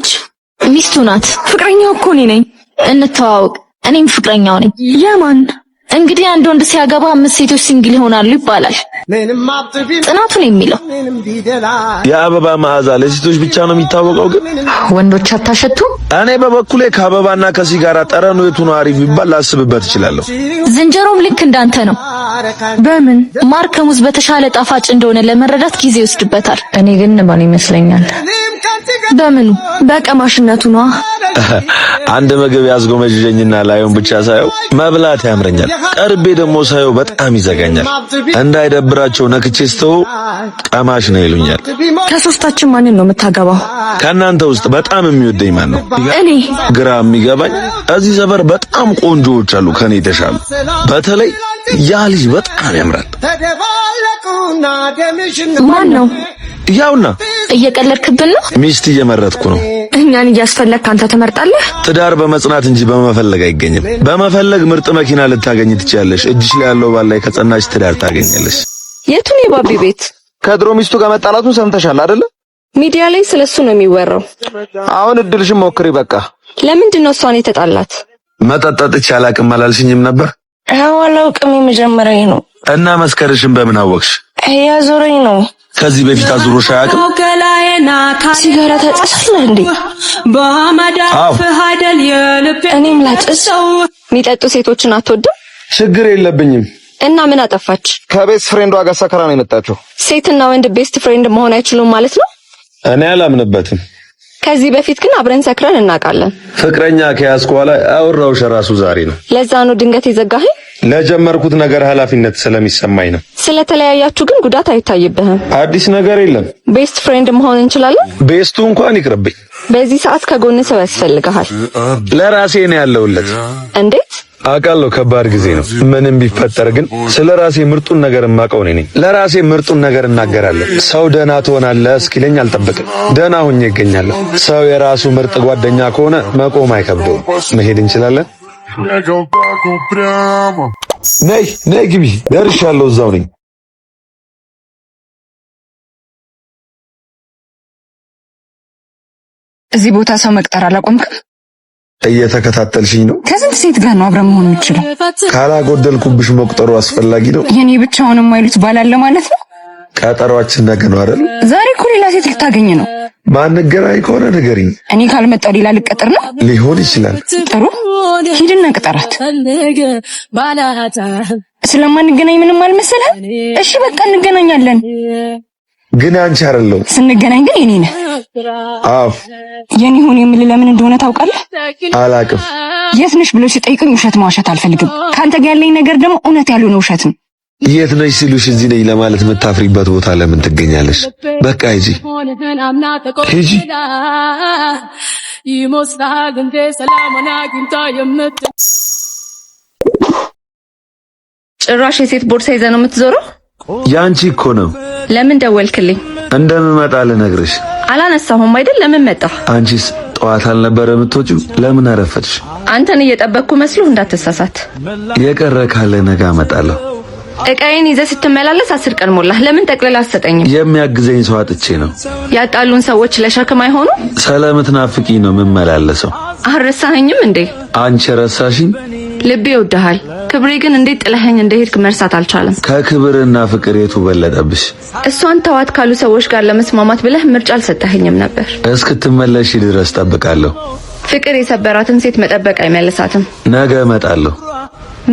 ልጅ ሚስቱ ናት። ፍቅረኛው እኮ እኔ ነኝ። እንተዋወቅ። እኔም ፍቅረኛው ነኝ። የማን? እንግዲህ አንድ ወንድ ሲያገባ 5 ሴቶች ሲንግል ይሆናሉ ይባላል። ጥናቱን የሚለው የአበባ መዓዛ ለሴቶች ብቻ ነው የሚታወቀው፣ ግን ወንዶች አታሸቱ? እኔ በበኩሌ ከአበባና ከሲጋራ ጠረኑ የቱ ነው አሪፍ ቢባል ላስብበት እችላለሁ። ዝንጀሮም ልክ እንዳንተ ነው። በምን? ማር ከሙዝ በተሻለ ጣፋጭ እንደሆነ ለመረዳት ጊዜ ይወስድበታል። እኔ ግን ማን ይመስለኛል? በምኑ? በቀማሽነቱ ነው። አንድ ምግብ ያዝጎመጀኝና ላዩን ብቻ ሳየው መብላት ያምረኛል። ቀርቤ ደግሞ ሳየው በጣም ይዘጋኛል። እንዳይደብራቸው ነክቼ ስተው ቀማሽ ነው ይሉኛል። ከሶስታችን ማንን ነው የምታገባው? ከናንተ ውስጥ በጣም የሚወደኝ ማን ነው? እኔ። ግራ የሚገባኝ እዚህ ሰፈር በጣም ቆንጆዎች አሉ ከኔ የተሻሉ። በተለይ ያ ልጅ በጣም ያምራል። ማን ነው? ያውና እየቀለድክብን ነው? ሚስት እየመረጥኩ ነው። እኛን እያስፈለግክ አንተ ትመርጣለህ? ትዳር በመጽናት እንጂ በመፈለግ አይገኝም። በመፈለግ ምርጥ መኪና ልታገኝ ትችያለሽ። እጅሽ ላይ ያለው ባል ላይ ከጸናሽ ትዳር ታገኛለሽ። የቱን የባቢ ቤት? ከድሮ ሚስቱ ጋር መጣላቱን ሰምተሻል አይደለ? ሚዲያ ላይ ስለሱ ነው የሚወራው። አሁን እድልሽን ሞክሪ በቃ። ለምንድን ነው እሷን የተጣላት? መጠጣጥች አላቅም አላልሽኝም ነበር? አዎ አላውቅም፣ የመጀመሪያዬ ነው። እና መስከረሽን በምን አወቅሽ? ያዞረኝ ነው። ከዚህ በፊት አዙሮሽ አያውቅም? ሲጋራ ታጨሳለህ እንዴ? አዎ። እኔም ላጨስ። የሚጠጡ ሴቶችን አትወድም? ችግር የለብኝም። እና ምን አጠፋች? ከቤስት ፍሬንዷ ጋር ሰከራ ነው የመጣችው። ሴትና ወንድ ቤስት ፍሬንድ መሆን አይችሉም ማለት ነው? እኔ አላምንበትም። ከዚህ በፊት ግን አብረን ሰክረን እናውቃለን። ፍቅረኛ ከያዝኩ በኋላ አወራሁሽ ራሱ ዛሬ ነው። ለዛ ነው ድንገት የዘጋኸኝ? ለጀመርኩት ነገር ኃላፊነት ስለሚሰማኝ ነው። ስለተለያያችሁ ግን ጉዳት አይታይብህም? አዲስ ነገር የለም። ቤስት ፍሬንድ መሆን እንችላለን? ቤስቱ እንኳን ይቅርብኝ። በዚህ ሰዓት ከጎን ሰው ያስፈልግሃል። ለራሴ ነው ያለውለት። እንዴት? አውቃለሁ ከባድ ጊዜ ነው። ምንም ቢፈጠር ግን ስለራሴ ምርጡን ነገር የማውቀው ነኝ። ለራሴ ምርጡን ነገር እናገራለሁ። ሰው ደህና ትሆናለህ እስኪለኝ አልጠብቅም። ደህና ሆኜ እገኛለሁ። ሰው የራሱ ምርጥ ጓደኛ ከሆነ መቆም አይከብደውም። መሄድ እንችላለን? ነይ ግቢ። ደርሻለሁ። እዛው ነኝ። እዚህ ቦታ ሰው መቅጠር አላቆምክም? እየተከታተልሽኝ ነው? ከስንት ሴት ጋር ነው አብረን መሆን የምችለው? ካላጎደልኩብሽ መቁጠሩ አስፈላጊ ነው? የኔ ብቻውን የማይሉት ባላለ ማለት ነው? ቀጠሯችን ነገ ነው አይደል? ዛሬ እኮ ሌላ ሴት ልታገኝ ነው። ማንገናኝ ከሆነ ንገሪኝ። እኔ ካልመጣው ሌላ ልቀጥር ነው? ሊሆን ይችላል። ጥሩ፣ ሂድና ቅጠራት። ስለማንገናኝ ምንም አልመሰለህም? እሺ በቃ እንገናኛለን። ግን አንቺ አይደለም። ስንገናኝ ግን የኔ ነህ። አዎ። የኔ ሆነ የምልህ ለምን እንደሆነ ታውቃለህ? አላቅም። የት ነሽ ብሎ ሲጠይቀኝ ውሸት መዋሸት አልፈልግም። ካንተ ጋር ያለኝ ነገር ደግሞ እውነት ያልሆነ ውሸት ነው። የት ነሽ ሲሉሽ እዚህ ነኝ ለማለት የምታፍሪበት ቦታ ለምን ትገኛለሽ? በቃ ሂጂ ሂጂ። ጭራሽ የሴት ቦርሳ ይዘህ ነው የምትዞረው? ያንቺ እኮ ነው። ለምን ደወልክልኝ? እንደምመጣ ልነግርሽ። አላነሳሁም አይደል? ለምን መጣ? አንቺስ ጠዋት አልነበረ የምትወጪው? ለምን አረፈድሽ? አንተን እየጠበቅኩ መስሎ እንዳትሳሳት። የቀረ ካለ ነገ አመጣለሁ። እቃዬን ይዘህ ስትመላለስ 10 ቀን ሞላህ። ለምን ጠቅልላ አትሰጠኝም? የሚያግዘኝ ሰው አጥቼ ነው። ያጣሉን ሰዎች ለሸክም አይሆኑ? ስለምትናፍቂኝ ነው የምመላለሰው። አልረሳኸኝም እንዴ? አንቺ ረሳሽኝ? ልቤ ይወድሃል። ክብሬ ግን እንዴት ጥለኸኝ እንደሄድክ መርሳት አልቻለም። ከክብርና ፍቅር የቱ በለጠብሽ? እሷን ተዋት ካሉ ሰዎች ጋር ለመስማማት ብለህ ምርጫ አልሰጠኸኝም ነበር። እስክትመለሺ ድረስ ጠብቃለሁ። ፍቅር የሰበራትን ሴት መጠበቅ አይመልሳትም። ነገ እመጣለሁ።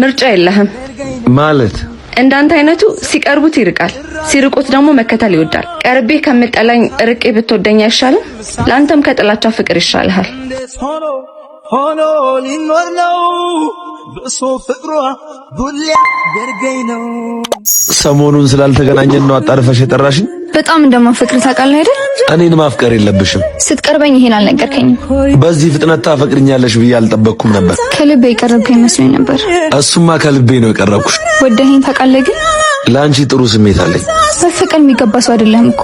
ምርጫ የለህም ማለት? እንዳንተ አይነቱ ሲቀርቡት ይርቃል፣ ሲርቁት ደግሞ መከተል ይወዳል። ቀርቤ ከምጠላኝ ርቄ ብትወደኝ አይሻልም? ለአንተም ከጥላቻ ፍቅር ይሻልሃል። ሆኖ ሊኖር ነው በሶ ፍቅሯ ዱልያ ገርገኝ ነው። ሰሞኑን ስላልተገናኘን ነው አጣርፈሽ የጠራሽኝ? በጣም እንደማፈቅር ታውቃለህ አይደል? እኔን ማፍቀር የለብሽም። ስትቀርበኝ ይሄን አልነገርከኝም። በዚህ ፍጥነት ታፈቅርኛለሽ ብዬ አልጠበቅኩም ነበር። ከልቤ የቀረብከኝ መስሎኝ ነበር። እሱማ ከልቤ ነው የቀረብኩሽ። ወደኸኝ ታውቃለህ? ግን ለአንቺ ጥሩ ስሜት አለኝ። መፈቀር የሚገባ ሰው አይደለህም እኮ።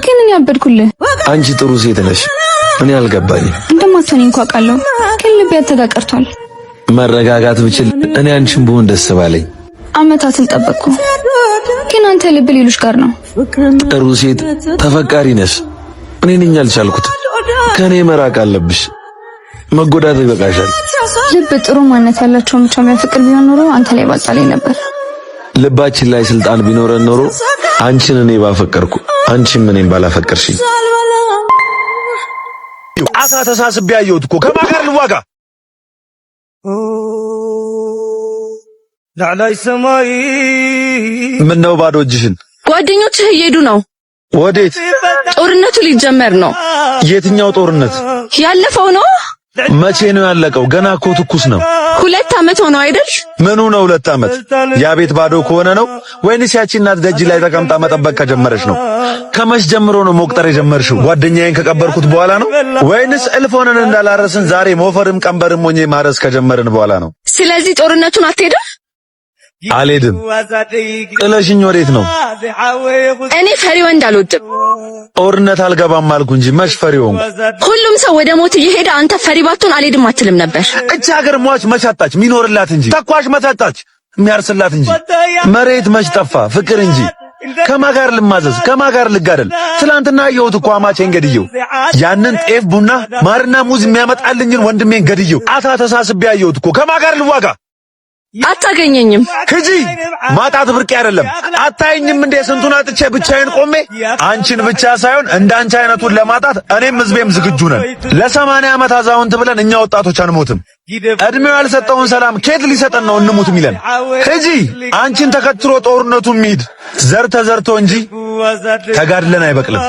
ግን እኔ አበድኩልህ። አንቺ ጥሩ ሴት ነሽ። እኔ አልገባኝም። እንደማትሆኝ እንኳን አውቃለሁ። ግን ልቤ ያተጋቀርቷል። መረጋጋት ብችል እኔ አንቺን ብሆን ደስ ባለኝ። አመታትን ጠበቅኩ። ግን አንተ ልብ ሌሎች ጋር ነው። ጥሩ ሴት ተፈቃሪ ነሽ። እኔ ነኝ ያልቻልኩት። ከኔ መራቅ አለብሽ። መጎዳት ይበቃሻል። ልብ ጥሩ ማንነት ያላቸው ብቻ የሚያፈቅር ቢሆን ኖሮ አንተ ላይ ባጣለኝ ነበር። ልባችን ላይ ስልጣን ቢኖረን ኖሮ አንቺን እኔ ባፈቀርኩ፣ አንቺም እኔን ባላፈቀርሽኝ። አሳ ተሳስቤ ያየሁት እኮ ከማን ጋር ልዋጋ? ላዕላይ ሰማይ ምነው ባዶ እጅሽን? ጓደኞችህ እየሄዱ ነው። ወዴት? ጦርነቱ ሊጀመር ነው። የትኛው ጦርነት? ያለፈው ነው። መቼ ነው ያለቀው? ገና እኮ ትኩስ ነው። 2 ዓመት ሆነው አይደል? ምኑ ነው 2 ዓመት? ያ ቤት ባዶ ከሆነ ነው ወይንስ ያቺ እናት ደጅ ላይ ተቀምጣ መጠበቅ ከጀመረች ነው? ከመች ጀምሮ ነው መቁጠር የጀመርሽው? ጓደኛዬን ከቀበርኩት በኋላ ነው ወይንስ እልፍ ሆነን እንዳላረስን ዛሬ ሞፈርም ቀንበርም ሆኜ ማረስ ከጀመርን በኋላ ነው? ስለዚህ ጦርነቱን አትሄድም? አልሄድም። ጥለሽኝ ወዴት ነው? እኔ ፈሪ ወንድ አልወድም። ጦርነት አልገባም አልኩ እንጂ መች ፈሪ ሆንኩ? ሁሉም ሰው ወደ ሞት እየሄደ አንተ ፈሪ ባትሆን አልሄድም አትልም ነበር? እቺ ሀገር ሟች መች አጣች? ሚኖርላት እንጂ ተኳሽ መች አጣች? የሚያርስላት እንጂ። መሬት መች ጠፋ? ፍቅር እንጂ። ከማን ጋር ልማዘዝ? ከማን ጋር ልጋደል? ትላንትና አየሁት እኮ አማቼን ገድየው፣ ያንን ጤፍ ቡና ማርና ሙዝ የሚያመጣልኝን ወንድሜን ገድየው። አታ ተሳስቤ አየሁት እኮ። ከማን ጋር ልዋጋ? አታገኘኝም። ክጂ ማጣት ብርቅ አይደለም። አታየኝም እንዴ ስንቱን አጥቼ ብቻዬን ቆሜ? አንቺን ብቻ ሳይሆን እንዳንቺ አይነቱን ለማጣት እኔም ህዝቤም ዝግጁ ነን። ለ80 ዓመት አዛውንት ብለን እኛ ወጣቶች አንሞትም። እድሜው ያልሰጠውን ሰላም ኬት ሊሰጠን ነው እንሙት ሚለን? ክጂ አንቺን ተከትሎ ጦርነቱ የሚሄድ ዘር ተዘርቶ እንጂ ተጋድለን አይበቅልም።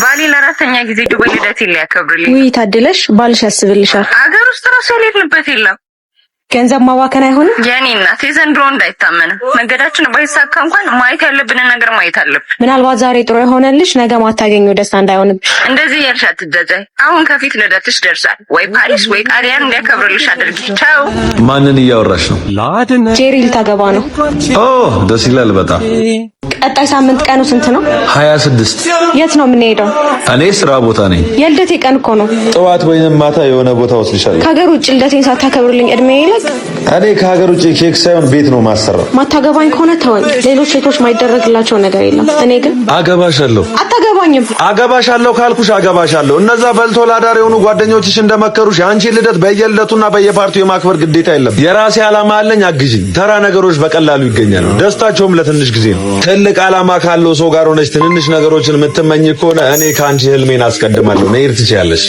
ባሌ ለራተኛ ጊዜ ዱባይ ልደቴን ሊያከብርልኝ። ውይ ታድለሽ፣ ባልሽ ያስብልሻል። አገር ውስጥ ራሱ ያልሄድንበት የለም። ገንዘብ ማባከን አይሆንም? የኔ እናት የዘንድሮ እንዳይታመንም መንገዳችን ባይሳካ እንኳን ማየት ያለብንን ነገር ማየት አለብን። ምናልባት ዛሬ ጥሩ የሆነልሽ ነገ ማታገኘው ደስታ እንዳይሆንብሽ። እንደዚህ ያልሽ አትጃጃይ። አሁን ከፊት ልደትሽ ደርሷል። ወይ ፓሪስ ወይ ጣሊያን እንዲያከብርልሽ አድርጊ። ቻው። ማንን እያወራሽ ነው? ጄሪ ልታገባ ነው። ኦ ደስ ይላል በጣም። ቀጣይ ሳምንት ቀኑ ስንት ነው? 26። የት ነው የምንሄደው? እኔ ስራ ቦታ ነኝ። የልደቴ ቀን እኮ ነው። ጠዋት ወይንም ማታ የሆነ ቦታ ወስድሻለሁ። ከሀገር ውጭ ልደቴን ሳታከብርልኝ እድሜ ይለቅ። እኔ ከሀገር ውጭ ኬክ ሳይሆን ቤት ነው ማሰራው። ማታገባኝ ከሆነ ተወኝ። ሌሎች ሴቶች ማይደረግላቸው ነገር የለም። እኔ ግን አገባሻለሁ። አታገባኝም። አገባሻለሁ ካልኩሽ አገባሻለሁ። እነዛ በልቶ ላዳር የሆኑ ጓደኞችሽ እንደመከሩሽ አንቺን ልደት በየልደቱና በየፓርቲው የማክበር ግዴታ የለም። የራሴ ዓላማ አለኝ። አግዢኝ። ተራ ነገሮች በቀላሉ ይገኛሉ። ደስታቸውም ለትንሽ ጊዜ ነው። ትልቅ ዓላማ ካለው ሰው ጋር ሆነሽ ትንንሽ ነገሮችን የምትመኝ ከሆነ እኔ ከአንቺ ህልሜን አስቀድማለሁ። መሄድ ትችያለሽ።